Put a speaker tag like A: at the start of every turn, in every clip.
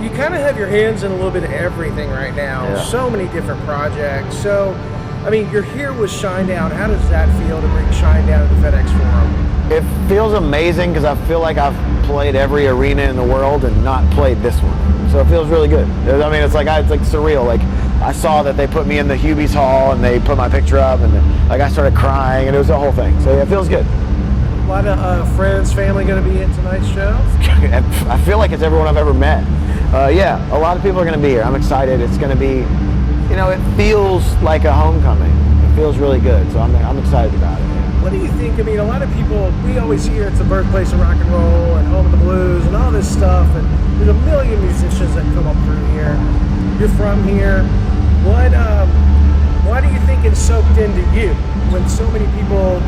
A: you kind of have your hands in a little bit of everything right now.
B: Yeah.
A: So many different projects. So, I mean, you're here with Shinedown. How does that feel to bring Shinedown to the FedExForum?
B: It feels amazing because I feel like I've played every arena in the world and not played this one. So it feels really good. I mean, it's like surreal. Like, I saw that they put me in the Hubie's Hall and they put my picture up, and like I started crying, and it was the whole thing. So yeah, it feels good.
A: A lot of friends, family going to be at tonight's show?
B: I feel like it's everyone I've ever met. Yeah, a lot of people are going to be here. I'm excited. It's going to be, you know, it feels like a homecoming. It feels really good, so I'm excited about it. Yeah.
A: What do you think? I mean, a lot of people, we always hear it's the birthplace of rock and roll and home of the blues and all this stuff, and there's a million musicians that come up through here. You're from here. Why do you think it's soaked into you when so many people,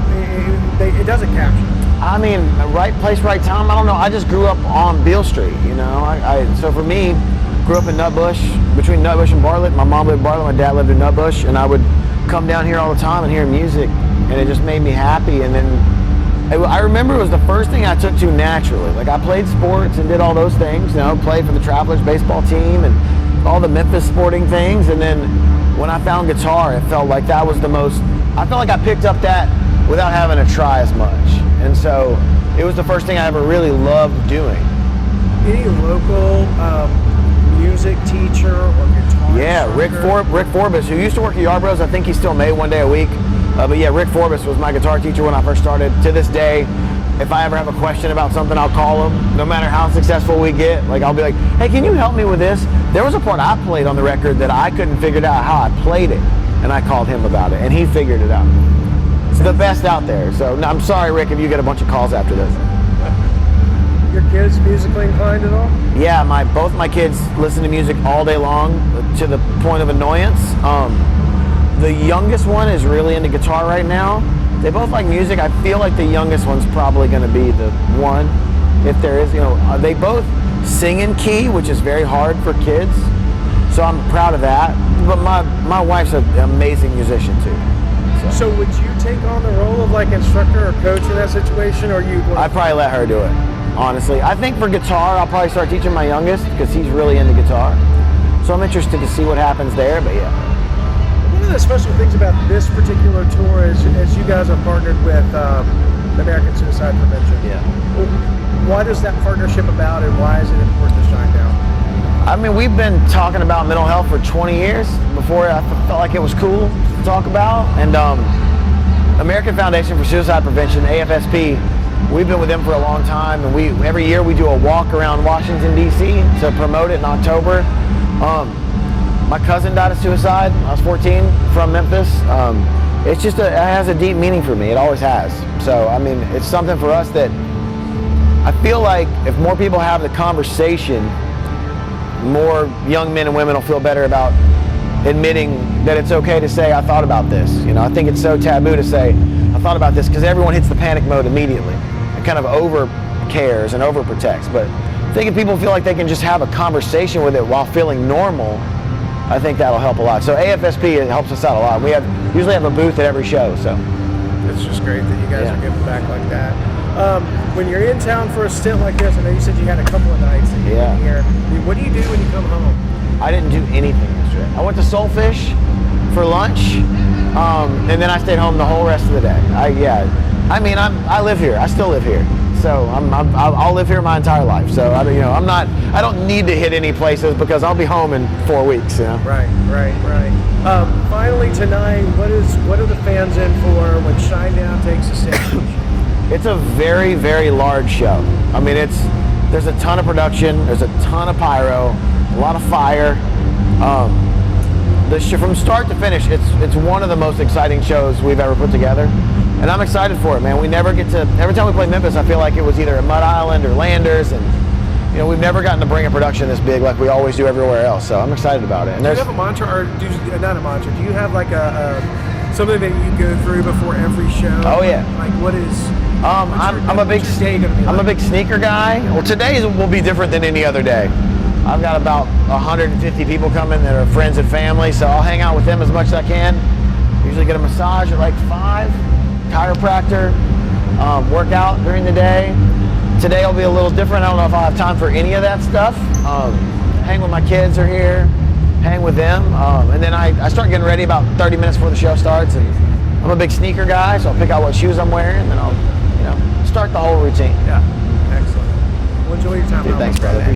A: it doesn't capture?
B: I mean, right place, right time. I don't know. I just grew up on Beale Street, you know. So for me, grew up in Nutbush, between Nutbush and Bartlett. My mom lived in Bartlett, my dad lived in Nutbush, and I would come down here all the time and hear music, and it just made me happy. And then I remember it was the first thing I took to naturally. Like, I played sports and did all those things, you know, played for the Travelers baseball team and all the Memphis sporting things. And then when I found guitar, it felt like that was the most, I felt like I picked up that without having to try as much. And so it was the first thing I ever really loved doing.
A: Any local music teacher or guitar?
B: Yeah, Rick Forbes, who used to work at Yarbrough's. I think he still made one day a week. But yeah, Rick Forbes was my guitar teacher when I first started. To this day, if I ever have a question about something, I'll call him. No matter how successful we get, like, I'll be like, hey, can you help me with this? There was a part I played on the record that I couldn't figure out how I played it, and I called him about it, and he figured it out. It's the best out there. So no, I'm sorry, Rick, if you get a bunch of calls after this.
A: Your kids musically inclined at all?
B: Yeah, both my kids listen to music all day long to the point of annoyance. The youngest one is really into guitar right now. They both like music. I feel like the youngest one's probably going to be the one, if there is. You know, they both sing in key, which is very hard for kids. So I'm proud of that. But my wife's an amazing musician too.
A: So would you take on the role of like instructor or coach in that situation, or you?
B: I'd probably let her do it, honestly. I think for guitar, I'll probably start teaching my youngest because he's really into guitar. So I'm interested to see what happens there, but yeah.
A: One of the special things about this particular tour is, as you guys have partnered with the American Suicide Prevention.
B: Yeah.
A: What is that partnership about, and why is it important to Shinedown?
B: I mean, we've been talking about mental health for 20 years. Before, I felt like it was cool to talk about. And American Foundation for Suicide Prevention, AFSP, we've been with them for a long time, and every year we do a walk around Washington, D.C. to promote it in October. My cousin died of suicide. I was 14, from Memphis. It's just it has a deep meaning for me. It always has. So, I mean, it's something for us that I feel like if more people have the conversation, more young men and women will feel better about admitting that it's okay to say, I thought about this. You know, I think it's so taboo to say, I thought about this, because everyone hits the panic mode immediately and kind of over cares and over protects. But I think if people feel like they can just have a conversation with it while feeling normal, I think that'll help a lot. So AFSP, it helps us out a lot. We usually have a booth at every show, so.
A: It's just great that you guys are giving back like that. When you're in town for a stint like this, I know you said you had a couple of nights that you've been here. I mean, what do you do when you come home?
B: I didn't do anything yesterday. I went to Soulfish for lunch, and then I stayed home the whole rest of the day. I live here. I still live here. So I'll live here my entire life. So I don't need to hit any places because I'll be home in 4 weeks. You know?
A: Right. Finally tonight, what are the fans in for when Shinedown takes the stage?
B: It's a very, very large show. I mean, there's a ton of production, there's a ton of pyro, a lot of fire. From start to finish, it's one of the most exciting shows we've ever put together. And I'm excited for it, man. We never get to, every time we play Memphis, I feel like it was either at Mud Island or Landers, and we've never gotten to bring a production this big like we always do everywhere else. So I'm excited about it. And
A: do you have a mantra, or not a mantra? Do you have like something that you go through before every show?
B: Oh yeah.
A: Like what is?
B: I'm a big sneaker guy. Well, today will be different than any other day. I've got about 150 people coming that are friends and family, so I'll hang out with them as much as I can. Usually get a massage at like 5, chiropractor, work out during the day. Today will be a little different. I don't know if I'll have time for any of that stuff. hang with my kids are here, hang with them, and then I start getting ready about 30 minutes before the show starts. And I'm a big sneaker guy, so I'll pick out what shoes I'm wearing, and then I'll start the whole routine.
A: Yeah, excellent. Well, enjoy your time.
B: Dude, thanks, brother.